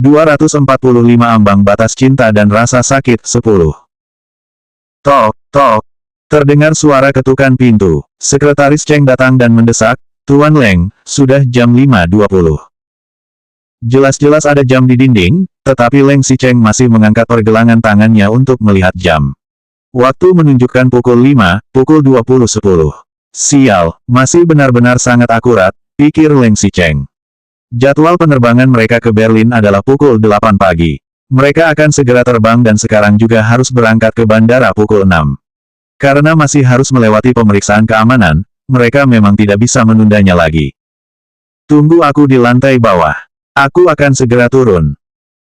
245 Ambang batas cinta dan rasa sakit 10. Tok, tok. Terdengar suara ketukan pintu. Sekretaris Cheng datang dan mendesak, "Tuan Leng, sudah jam 5.20. Jelas-jelas ada jam di dinding, tetapi Leng Xicheng masih mengangkat pergelangan tangannya untuk melihat jam. Waktu menunjukkan pukul 5, pukul 20.10. Sial, masih benar-benar sangat akurat, pikir Leng Xicheng. Jadwal penerbangan mereka ke Berlin adalah pukul 8 pagi. Mereka akan segera terbang dan sekarang juga harus berangkat ke bandara pukul 6. Karena masih harus melewati pemeriksaan keamanan, mereka memang tidak bisa menundanya lagi. Tunggu aku di lantai bawah. Aku akan segera turun.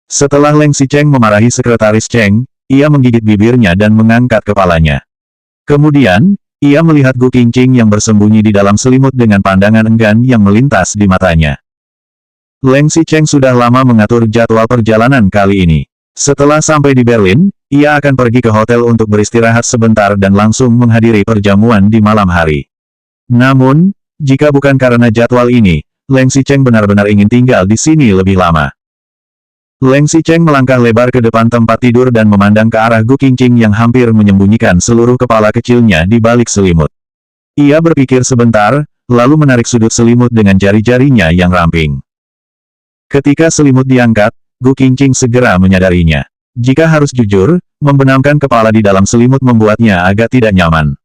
Setelah Leng Xicheng memarahi sekretaris Cheng, ia menggigit bibirnya dan mengangkat kepalanya. Kemudian, ia melihat Gu Qingqing yang bersembunyi di dalam selimut dengan pandangan enggan yang melintas di matanya. Leng Xicheng sudah lama mengatur jadwal perjalanan kali ini. Setelah sampai di Berlin, ia akan pergi ke hotel untuk beristirahat sebentar dan langsung menghadiri perjamuan di malam hari. Namun, jika bukan karena jadwal ini, Leng Xicheng benar-benar ingin tinggal di sini lebih lama. Leng Xicheng melangkah lebar ke depan tempat tidur dan memandang ke arah Gu Qingqing yang hampir menyembunyikan seluruh kepala kecilnya di balik selimut. Ia berpikir sebentar, lalu menarik sudut selimut dengan jari-jarinya yang ramping. Ketika selimut diangkat, Gu Qingqing segera menyadarinya. Jika harus jujur, membenamkan kepala di dalam selimut membuatnya agak tidak nyaman.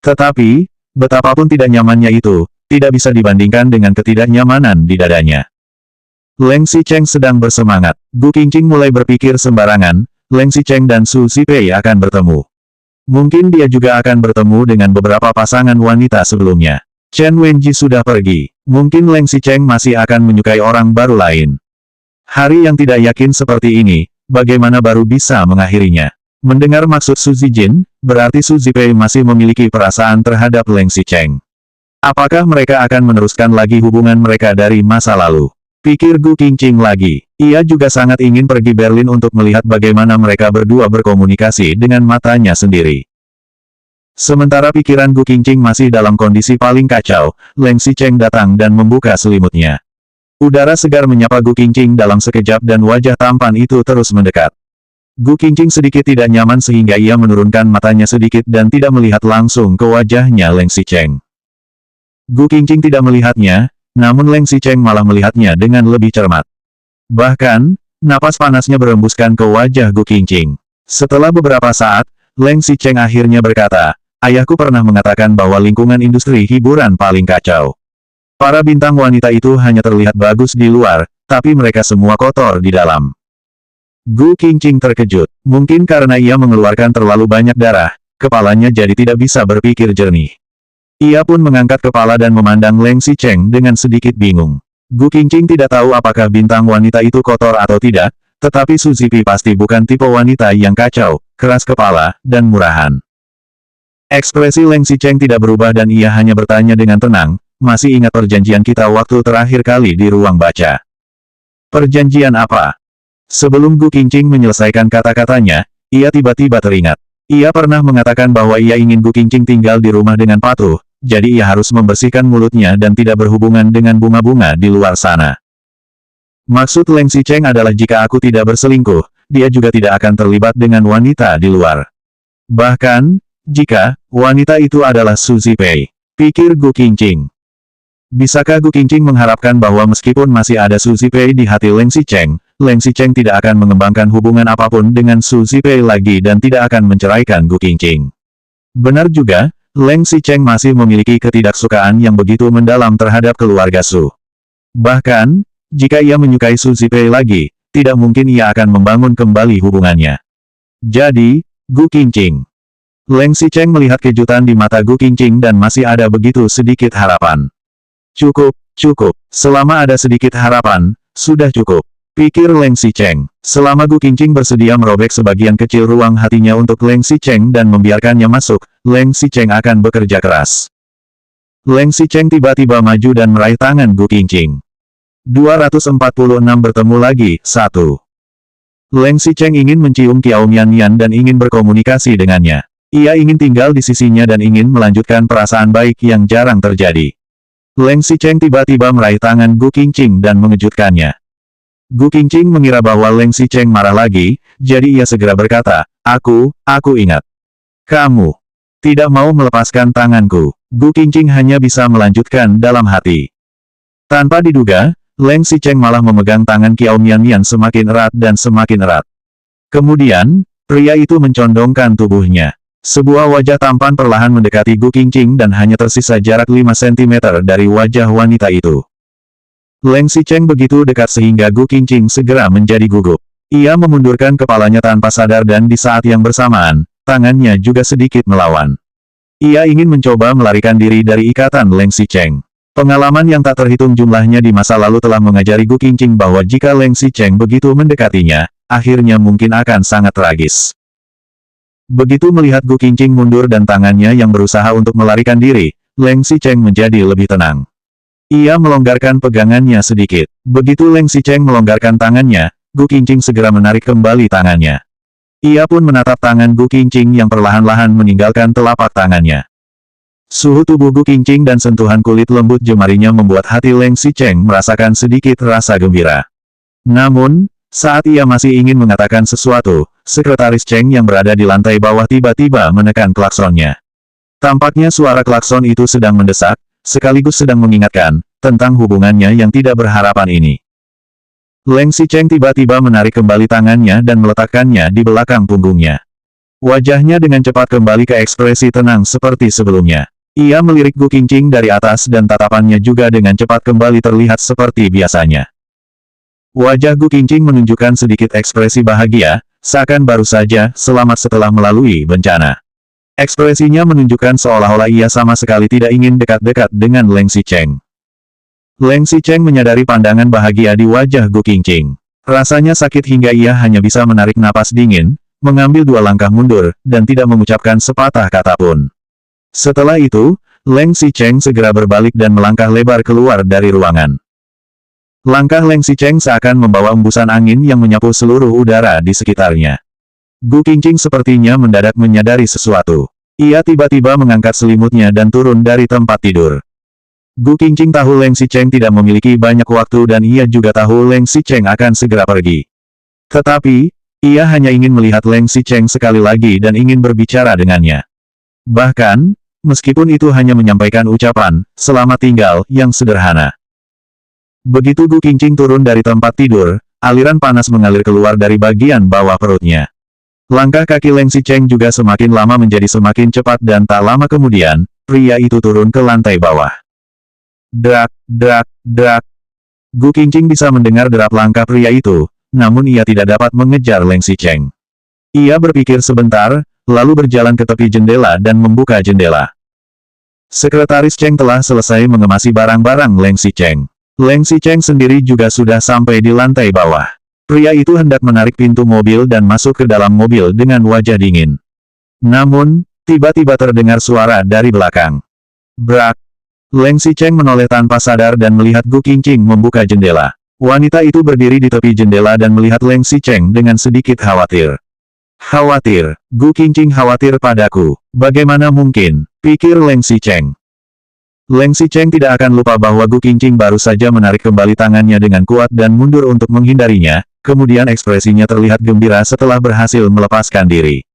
Tetapi, betapapun tidak nyamannya itu, tidak bisa dibandingkan dengan ketidaknyamanan di dadanya. Leng Xicheng sedang bersemangat. Gu Qingqing mulai berpikir sembarangan, Leng Xicheng dan Su Zipei akan bertemu. Mungkin dia juga akan bertemu dengan beberapa pasangan wanita sebelumnya. Chen Wenji sudah pergi. Mungkin Leng Xicheng masih akan menyukai orang baru lain. Hari yang tidak yakin seperti ini, bagaimana baru bisa mengakhirinya? Mendengar maksud Su Zijin, berarti Su Zipei masih memiliki perasaan terhadap Leng Xicheng. Apakah mereka akan meneruskan lagi hubungan mereka dari masa lalu? Pikir Gu Qingqing lagi. Ia juga sangat ingin pergi Berlin untuk melihat bagaimana mereka berdua berkomunikasi dengan matanya sendiri. Sementara pikiran Gu Qingqing masih dalam kondisi paling kacau, Leng Xicheng datang dan membuka selimutnya. Udara segar menyapa Gu Qingqing dalam sekejap dan wajah tampan itu terus mendekat. Gu Qingqing sedikit tidak nyaman sehingga ia menurunkan matanya sedikit dan tidak melihat langsung ke wajahnya Leng Xicheng. Gu Qingqing tidak melihatnya, namun Leng Xicheng malah melihatnya dengan lebih cermat. Bahkan, napas panasnya berembuskan ke wajah Gu Qingqing. Setelah beberapa saat, Leng Xicheng akhirnya berkata, "Ayahku pernah mengatakan bahwa lingkungan industri hiburan paling kacau. Para bintang wanita itu hanya terlihat bagus di luar, tapi mereka semua kotor di dalam." Gu Qingqing terkejut. Mungkin karena ia mengeluarkan terlalu banyak darah, kepalanya jadi tidak bisa berpikir jernih. Ia pun mengangkat kepala dan memandang Leng Xicheng dengan sedikit bingung. Gu Qingqing tidak tahu apakah bintang wanita itu kotor atau tidak, tetapi Su Zipei pasti bukan tipe wanita yang kacau, keras kepala, dan murahan. Ekspresi Leng Xicheng tidak berubah dan ia hanya bertanya dengan tenang, "Masih ingat perjanjian kita waktu terakhir kali di ruang baca?" "Perjanjian apa?" Sebelum Gu Qingqing menyelesaikan kata-katanya, ia tiba-tiba teringat. Ia pernah mengatakan bahwa ia ingin Gu Qingqing tinggal di rumah dengan patuh, jadi ia harus membersihkan mulutnya dan tidak berhubungan dengan bunga-bunga di luar sana. Maksud Leng Xicheng adalah jika aku tidak berselingkuh, dia juga tidak akan terlibat dengan wanita di luar. Bahkan, jika wanita itu adalah Su Zipei, pikir Gu Qingqing. Bisakah Gu Qingqing mengharapkan bahwa meskipun masih ada Su Zipei di hati Leng Xicheng tidak akan mengembangkan hubungan apapun dengan Su Zipei lagi dan tidak akan menceraikan Gu Qingqing? Benar juga, Leng Xicheng masih memiliki ketidaksukaan yang begitu mendalam terhadap keluarga Su. Bahkan, jika ia menyukai Su Zipei lagi, tidak mungkin ia akan membangun kembali hubungannya. Jadi, Gu Qingqing. Leng Xicheng melihat kejutan di mata Gu Qingqing dan masih ada begitu sedikit harapan. Cukup, cukup. Selama ada sedikit harapan, sudah cukup. Pikir Leng Xicheng. Selama Gu Qingqing bersedia merobek sebagian kecil ruang hatinya untuk Leng Xicheng dan membiarkannya masuk, Leng Xicheng akan bekerja keras. Leng Xicheng tiba-tiba maju dan meraih tangan Gu Qingqing. 246 bertemu lagi, 1. Leng Xicheng ingin mencium Qiao Mian dan ingin berkomunikasi dengannya. Ia ingin tinggal di sisinya dan ingin melanjutkan perasaan baik yang jarang terjadi. Leng Xicheng tiba-tiba meraih tangan Gu Qingqing dan mengejutkannya. Gu Qingqing mengira bahwa Leng Xicheng marah lagi, jadi ia segera berkata, aku ingat. Kamu tidak mau melepaskan tanganku. Gu Qingqing hanya bisa melanjutkan dalam hati. Tanpa diduga, Leng Xicheng malah memegang tangan Qiao Mian semakin erat dan semakin erat. Kemudian, pria itu mencondongkan tubuhnya. Sebuah wajah tampan perlahan mendekati Gu Qingqing dan hanya tersisa jarak 5 cm dari wajah wanita itu. Leng Xicheng begitu dekat sehingga Gu Qingqing segera menjadi gugup. Ia memundurkan kepalanya tanpa sadar dan di saat yang bersamaan, tangannya juga sedikit melawan. Ia ingin mencoba melarikan diri dari ikatan Leng Xicheng. Pengalaman yang tak terhitung jumlahnya di masa lalu telah mengajari Gu Qingqing bahwa jika Leng Xicheng begitu mendekatinya, akhirnya mungkin akan sangat tragis. Begitu melihat Gu Qingqing mundur dan tangannya yang berusaha untuk melarikan diri, Leng Xicheng menjadi lebih tenang. Ia melonggarkan pegangannya sedikit. Begitu Leng Xicheng melonggarkan tangannya, Gu Qingqing segera menarik kembali tangannya. Ia pun menatap tangan Gu Qingqing yang perlahan-lahan meninggalkan telapak tangannya. Suhu tubuh Gu Qingqing dan sentuhan kulit lembut jemarinya membuat hati Leng Xicheng merasakan sedikit rasa gembira. Namun, saat ia masih ingin mengatakan sesuatu, Sekretaris Cheng yang berada di lantai bawah tiba-tiba menekan klaksonnya. Tampaknya suara klakson itu sedang mendesak, sekaligus sedang mengingatkan tentang hubungannya yang tidak berharapan ini. Leng Xicheng tiba-tiba menarik kembali tangannya dan meletakkannya di belakang punggungnya. Wajahnya dengan cepat kembali ke ekspresi tenang seperti sebelumnya. Ia melirik Gu Qingqing dari atas dan tatapannya juga dengan cepat kembali terlihat seperti biasanya. Wajah Gu Qingqing menunjukkan sedikit ekspresi bahagia, seakan baru saja selamat setelah melalui bencana. Ekspresinya menunjukkan seolah-olah ia sama sekali tidak ingin dekat-dekat dengan Leng Xicheng. Leng Xicheng menyadari pandangan bahagia di wajah Gu Qingqing. Rasanya sakit hingga ia hanya bisa menarik napas dingin, mengambil 2 langkah mundur, dan tidak mengucapkan sepatah kata pun. Setelah itu, Leng Xicheng segera berbalik dan melangkah lebar keluar dari ruangan. Langkah Leng Xicheng seakan membawa embusan angin yang menyapu seluruh udara di sekitarnya. Gu Qingqing sepertinya mendadak menyadari sesuatu. Ia tiba-tiba mengangkat selimutnya dan turun dari tempat tidur. Gu Qingqing tahu Leng Xicheng tidak memiliki banyak waktu dan ia juga tahu Leng Xicheng akan segera pergi. Tetapi, ia hanya ingin melihat Leng Xicheng sekali lagi dan ingin berbicara dengannya. Bahkan, meskipun itu hanya menyampaikan ucapan, selamat tinggal, yang sederhana. Begitu Gu Qingqing turun dari tempat tidur, aliran panas mengalir keluar dari bagian bawah perutnya. Langkah kaki Leng Xicheng juga semakin lama menjadi semakin cepat dan tak lama kemudian, pria itu turun ke lantai bawah. Drak, drak, drak. Gu Qingqing bisa mendengar derap langkah pria itu, namun ia tidak dapat mengejar Leng Xicheng. Ia berpikir sebentar, lalu berjalan ke tepi jendela dan membuka jendela. Sekretaris Cheng telah selesai mengemasi barang-barang Leng Xicheng. Leng Xicheng sendiri juga sudah sampai di lantai bawah. Pria itu hendak menarik pintu mobil dan masuk ke dalam mobil dengan wajah dingin. Namun, tiba-tiba terdengar suara dari belakang. Brak! Leng Xicheng menoleh tanpa sadar dan melihat Gu Qingqing membuka jendela. Wanita itu berdiri di tepi jendela dan melihat Leng Xicheng dengan sedikit khawatir. Khawatir, Gu Qingqing khawatir padaku. Bagaimana mungkin, pikir Leng Xicheng. Leng Xicheng tidak akan lupa bahwa Gu Qingqing baru saja menarik kembali tangannya dengan kuat dan mundur untuk menghindarinya, kemudian ekspresinya terlihat gembira setelah berhasil melepaskan diri.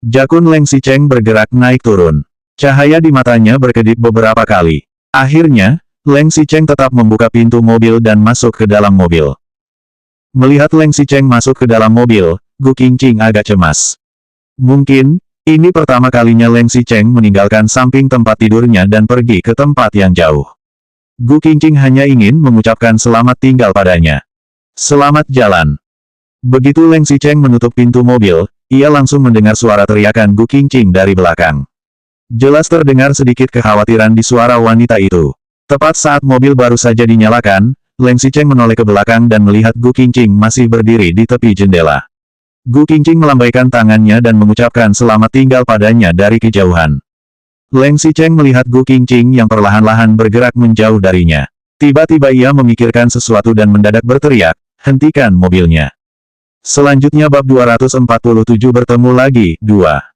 Jakun Leng Xicheng bergerak naik turun. Cahaya di matanya berkedip beberapa kali. Akhirnya, Leng Xicheng tetap membuka pintu mobil dan masuk ke dalam mobil. Melihat Leng Xicheng masuk ke dalam mobil, Gu Qingqing agak cemas. Mungkin, ini pertama kalinya Leng Xicheng meninggalkan samping tempat tidurnya dan pergi ke tempat yang jauh. Gu Qingqing hanya ingin mengucapkan selamat tinggal padanya. Selamat jalan. Begitu Leng Xicheng menutup pintu mobil, ia langsung mendengar suara teriakan Gu Qingqing dari belakang. Jelas terdengar sedikit kekhawatiran di suara wanita itu. Tepat saat mobil baru saja dinyalakan, Leng Xicheng menoleh ke belakang dan melihat Gu Qingqing masih berdiri di tepi jendela. Gu Qingqing melambaikan tangannya dan mengucapkan selamat tinggal padanya dari kejauhan. Leng Xicheng melihat Gu Qingqing yang perlahan-lahan bergerak menjauh darinya. Tiba-tiba ia memikirkan sesuatu dan mendadak berteriak, hentikan mobilnya. Selanjutnya bab 247 bertemu lagi, 2.